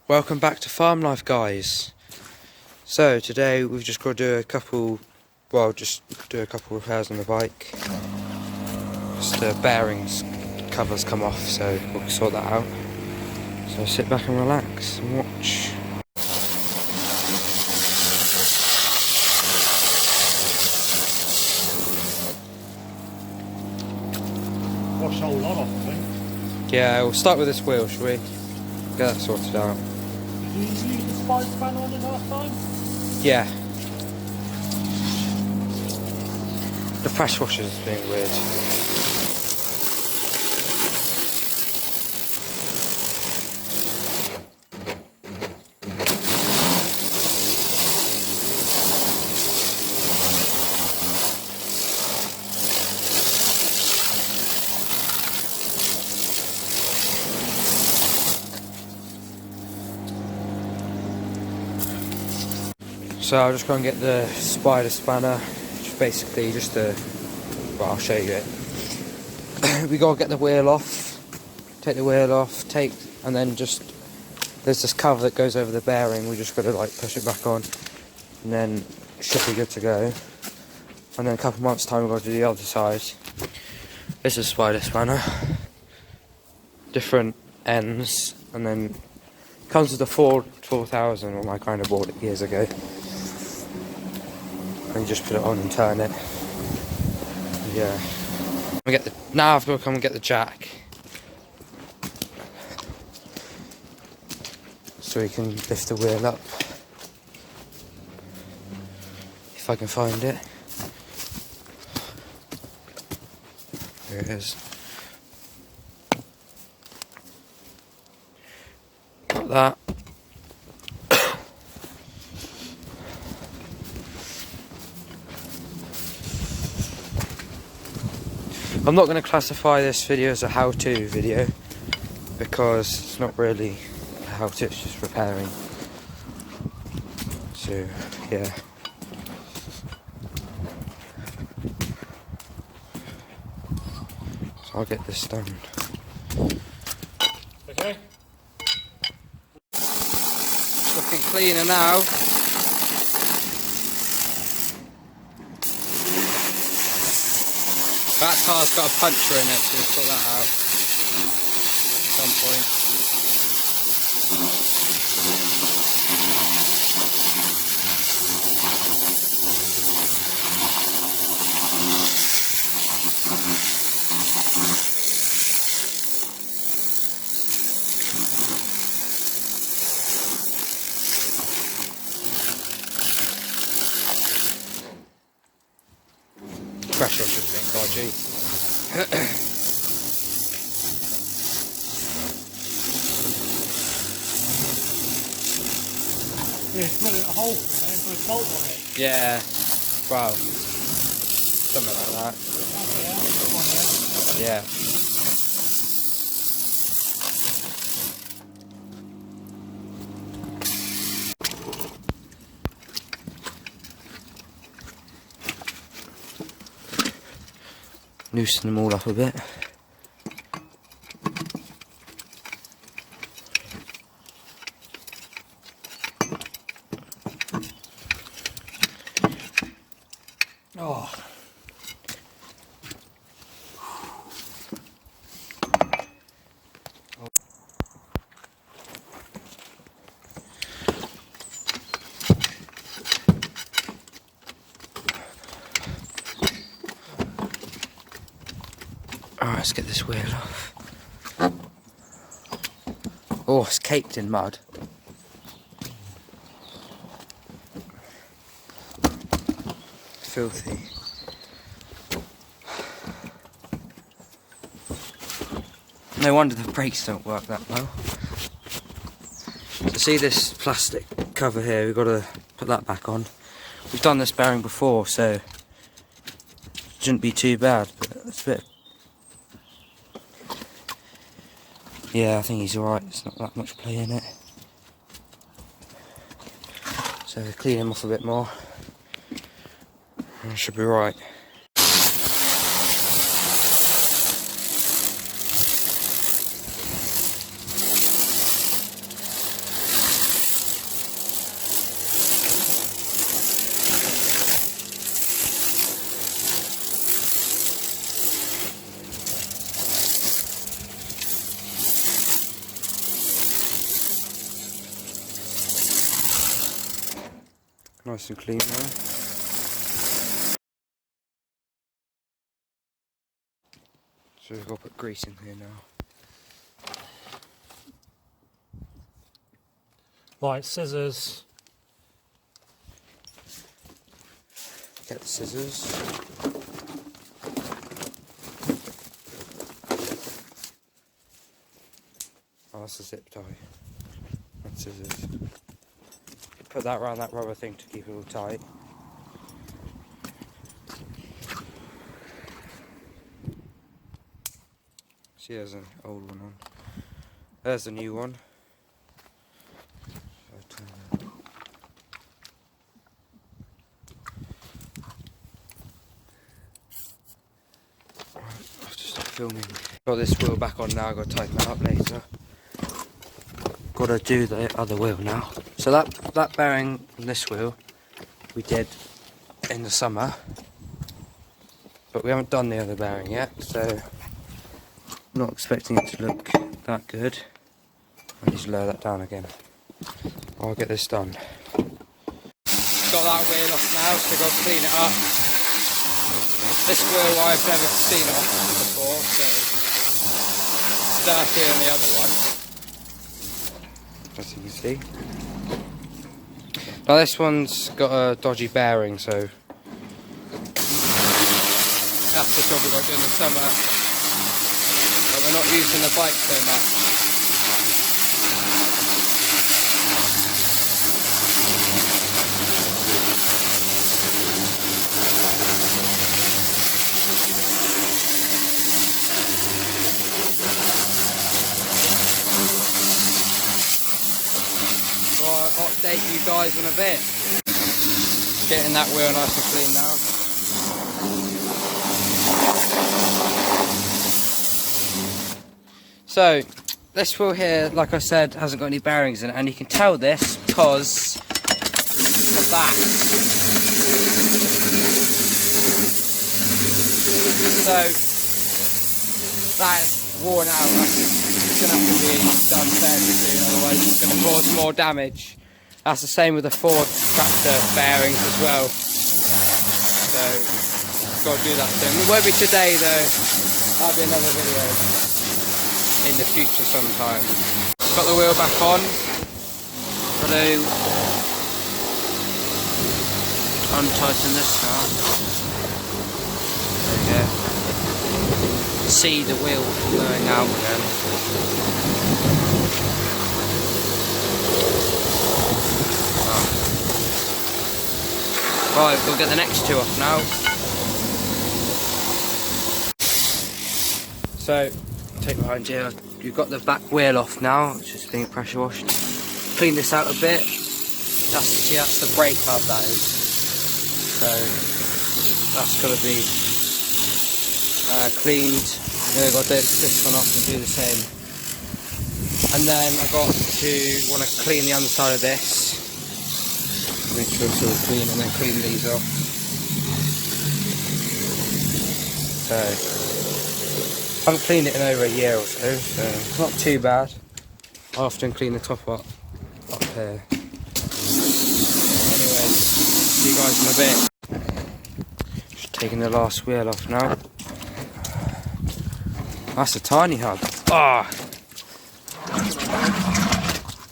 Welcome back to Farm Life, guys. So today we've just got to do a couple repairs on the bike. Just the bearings covers come off, so we'll sort that out. So sit back and relax and watch. Wash the whole lot off, I think. Yeah, we'll start with this wheel, shall we? Get that sorted out. Did you use the spider spanner on it last time? Yeah. The press washer's being weird. So I'll just go and get the spider spanner, which is basically just well, I'll show you it. We gotta get the wheel off, take the wheel off, and then just, there's this cover that goes over the bearing, we just gotta like push it back on, and then it should be good to go. And then a couple months time we've got to do the other side. This is spider spanner, different ends, and then comes with the 4000 when I kind of bought it years ago. And you just put it on and turn it. Yeah. Now I've got to come and get the jack, so we can lift the wheel up. If I can find it. There it is. Got that. I'm not going to classify this video as a how-to video because it's not really a how-to, it's just repairing. So, yeah. So I'll get this done. Okay. It's looking cleaner now. That car's got a puncture in it, so we'll sort that out at some point. Pressure washer's been dodgy. Yeah, drill it a hole for it and put a bolt on it. Yeah, well, something like that. Oh, yeah, Yeah. Loosen them all up a bit. Oh. Alright, let's get this wheel off. Oh, it's caked in mud. Filthy. No wonder the brakes don't work that well. So see this plastic cover here, we've got to put that back on. We've done this bearing before, so it shouldn't be too bad, but it's a bit... Yeah, I think he's alright, there's not that much play in it. So clean him off a bit more. And it should be right. Nice and clean now. So we've got to put grease in here now. Right, scissors. Get the scissors. Oh, that's a zip tie. That's scissors. Put that around that rubber thing to keep it all tight. See, there's an old one on. There's the new one. Filming. Got this wheel back on now, got to tighten that up later. Got to do the other wheel now. So that bearing on this wheel we did in the summer, but we haven't done the other bearing yet, so I'm not expecting it to look that good. I need to lower that down again. I'll get this done. Got that wheel off now, so I've got to clean it up. This wheel I've never seen it off before, so it's dirtier than the other one, as you can see. Now this one's got a dodgy bearing, so that's the job we've got to do in the summer, but we're not using the bike so much. I'll update you guys in a bit. Getting that wheel nice and clean now. So this wheel here, like I said, hasn't got any bearings in it, and you can tell this because of that. So that's worn out. It's going to have to be done fairly soon, otherwise it's going to cause more damage. That's the same with the Ford tractor bearings as well. So, got to do that soon. It won't be today though, that'll be another video in the future sometime. Got the wheel back on. Got to untighten this now. There we go. See the wheel going out again. Right, we'll get the next two off now. So, take behind here. You've got the back wheel off now. It's just being pressure washed. Clean this out a bit. That's the brake hub, that is. So that's got to be cleaned. I've got to take this one off and do the same. And then I've got to want to clean the underside of this. Make sure it's all clean, and then clean these off. So I haven't cleaned it in over a year or so, so it's not too bad. I often clean the top up here. Anyway, see you guys in a bit. Just taking the last wheel off now. That's a tiny hub. Ah!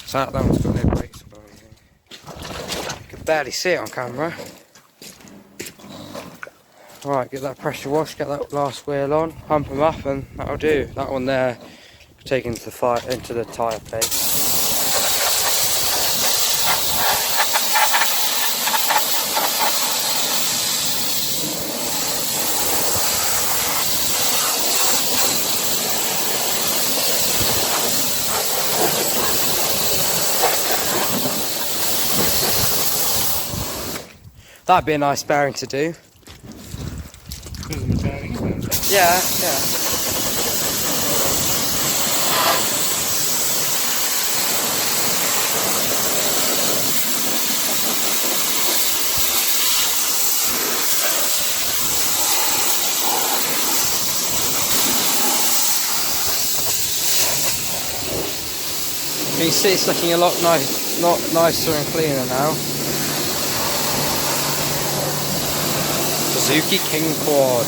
So that one's got no brakes on or anything. You can barely see it on camera. Right, get that pressure wash, get that last wheel on, pump them up, and that'll do. That one there, take into the tyre place. That'd be a nice bearing to do. Yeah, yeah. You can see it's looking a lot nicer and cleaner now. Suzuki King Quad.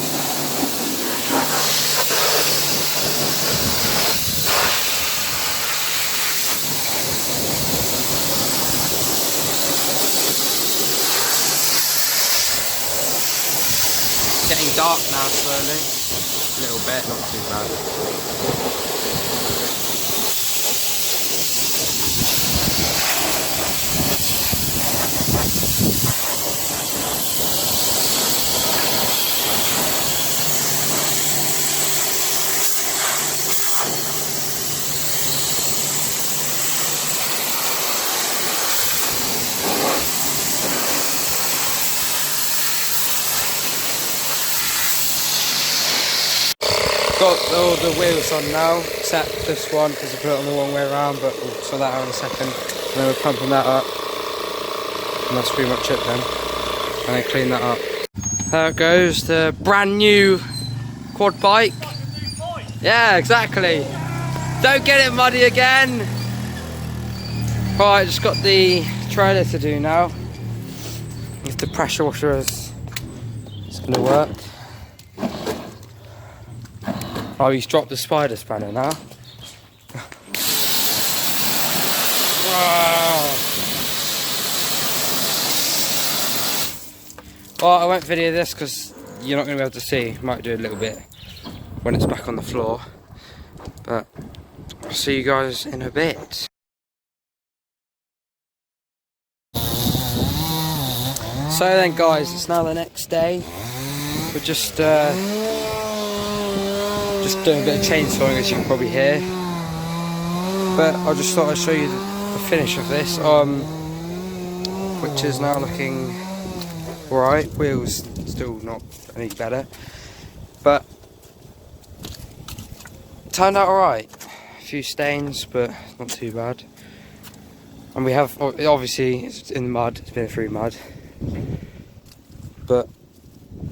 Getting dark now slowly. A little bit, not too bad. Got all the wheels on now, except this one because I put it on the wrong way around, but we'll sort that out in a second. And then we're pumping that up, and that's pretty much it then. And then clean that up. There it goes, the brand new quad bike. Yeah, exactly. Don't get it muddy again. Right, just got the trailer to do now. If the pressure washer is going to work. Oh, he's dropped the spider spanner now. Well, I won't video this because you're not going to be able to see. Might do a little bit when it's back on the floor. But I'll see you guys in a bit. So then guys, it's now the next day. We're just doing a bit of chainsawing, as you can probably hear. But I just thought I'd show you the finish of this, which is now looking alright. Wheels still not any better, but turned out alright. A few stains, but not too bad. And we have, obviously it's in the mud, it's been through mud, but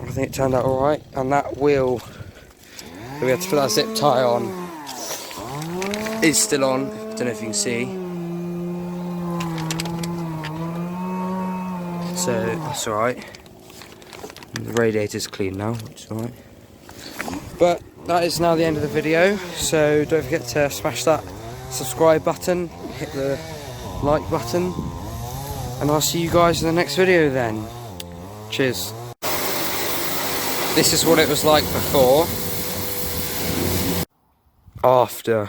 I think it turned out alright. And that wheel we had to put that zip tie on, it's still on, I don't know if you can see. So that's alright. The radiator's clean now, which is alright. But that is now the end of the video, so don't forget to smash that subscribe button, hit the like button, and I'll see you guys in the next video then. Cheers. This is what it was like before. After.